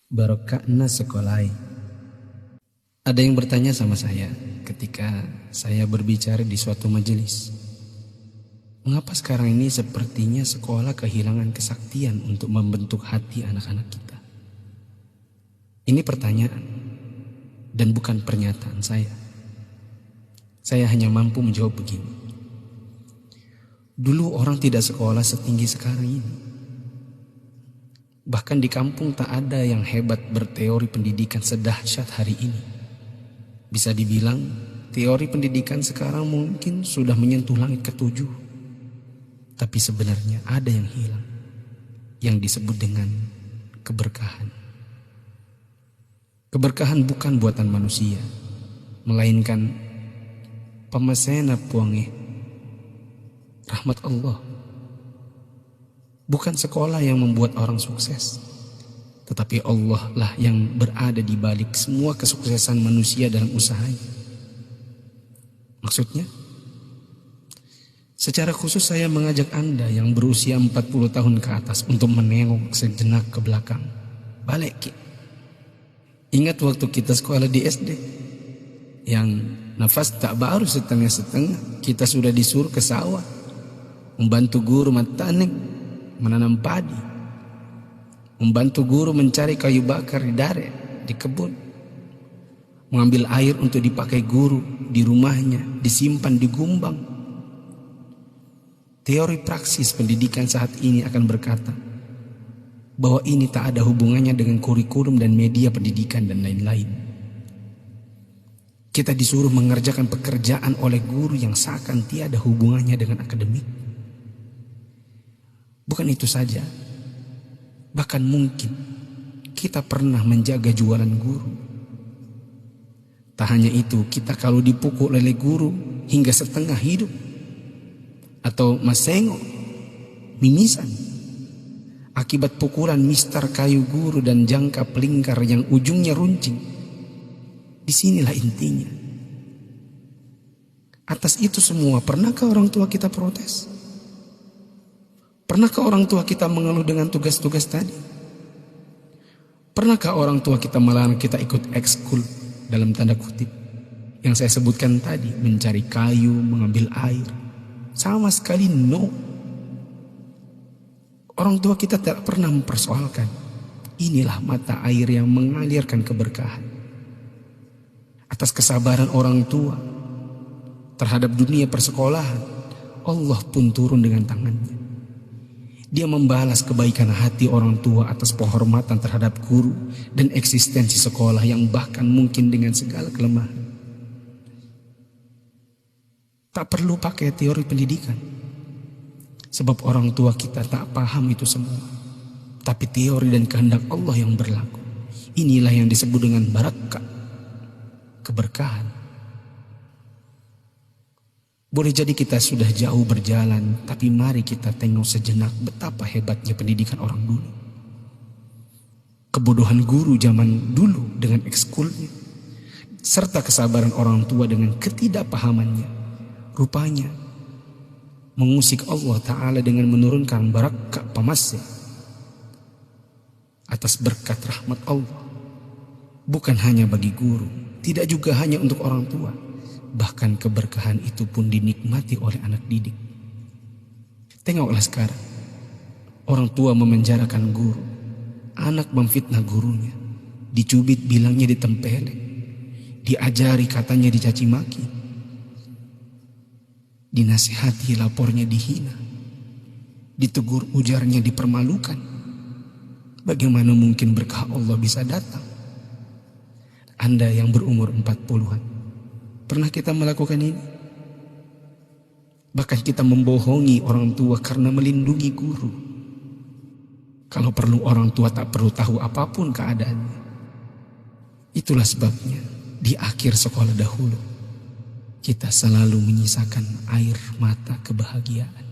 Barokahna sekolai. Ada yang bertanya sama saya ketika saya berbicara di suatu majelis. Mengapa sekarang ini sepertinya sekolah kehilangan kesaktian untuk membentuk hati anak-anak kita? Ini pertanyaan dan bukan pernyataan saya. Saya hanya mampu menjawab begini. Dulu orang tidak sekolah setinggi sekarang ini. Bahkan di kampung tak ada yang hebat berteori pendidikan sedahsyat hari ini. Bisa dibilang teori pendidikan sekarang mungkin sudah menyentuh langit ketujuh. Tapi sebenarnya ada yang hilang, yang disebut dengan keberkahan. Keberkahan bukan buatan manusia, melainkan pemasena puange, rahmat Allah. Bukan sekolah yang membuat orang sukses, tetapi Allah lah yang berada di balik semua kesuksesan manusia dalam usahanya. Maksudnya, secara khusus saya mengajak Anda yang berusia 40 tahun ke atas untuk menengok sejenak ke belakang. Balik. Ingat waktu kita sekolah di SD, yang nafas tak baru setengah-setengah, kita sudah disuruh ke sawah, membantu guru matanek, menanam padi, membantu guru mencari kayu bakar di dare, di kebun, mengambil air untuk dipakai guru di rumahnya, disimpan di gumbang. Teori praksis pendidikan saat ini akan berkata bahwa ini tak ada hubungannya dengan kurikulum dan media pendidikan dan lain-lain. Kita disuruh mengerjakan pekerjaan oleh guru yang seakan tiada hubungannya dengan akademik. Bukan itu saja, bahkan mungkin kita pernah menjaga jualan guru. Tak hanya itu, kita kalau dipukul oleh guru hingga setengah hidup, atau masengo, mimisan, akibat pukulan mister kayu guru dan jangka pelingkar yang ujungnya runcing. Disinilah intinya. Atas itu semua, pernahkah orang tua kita protes? Pernahkah orang tua kita mengeluh dengan tugas-tugas tadi? Pernahkah orang tua kita melarang kita ikut ekskul dalam tanda kutip yang saya sebutkan tadi, mencari kayu, mengambil air? Sama sekali no. Orang tua kita tak pernah mempersoalkan. Inilah mata air yang mengalirkan keberkahan. Atas kesabaran orang tua terhadap dunia persekolahan, Allah pun turun dengan tangannya. Dia membalas kebaikan hati orang tua atas penghormatan terhadap guru dan eksistensi sekolah yang bahkan mungkin dengan segala kelemahan. Tak perlu pakai teori pendidikan, sebab orang tua kita tak paham itu semua. Tapi teori dan kehendak Allah yang berlaku. Inilah yang disebut dengan barakah, keberkahan. Boleh jadi kita sudah jauh berjalan, tapi mari kita tengok sejenak betapa hebatnya pendidikan orang dulu. Kebodohan guru zaman dulu dengan ekskulnya, serta kesabaran orang tua dengan ketidakpahamannya, rupanya mengusik Allah Ta'ala dengan menurunkan barakah pamasya atas berkat rahmat Allah. Bukan hanya bagi guru, tidak juga hanya untuk orang tua. Bahkan keberkahan itu pun dinikmati oleh anak didik. Tengoklah sekarang, orang tua memenjarakan guru, anak memfitnah gurunya, dicubit bilangnya ditempeleng, diajari katanya dicaci maki, dinasihati lapornya dihina, ditegur ujarnya dipermalukan. Bagaimana mungkin berkah Allah bisa datang? Anda yang berumur 40-an, pernah kita melakukan ini? Bahkan kita membohongi orang tua karena melindungi guru. Kalau perlu orang tua tak perlu tahu apapun keadaannya. Itulah sebabnya di akhir sekolah dahulu kita selalu menyisakan air mata kebahagiaan.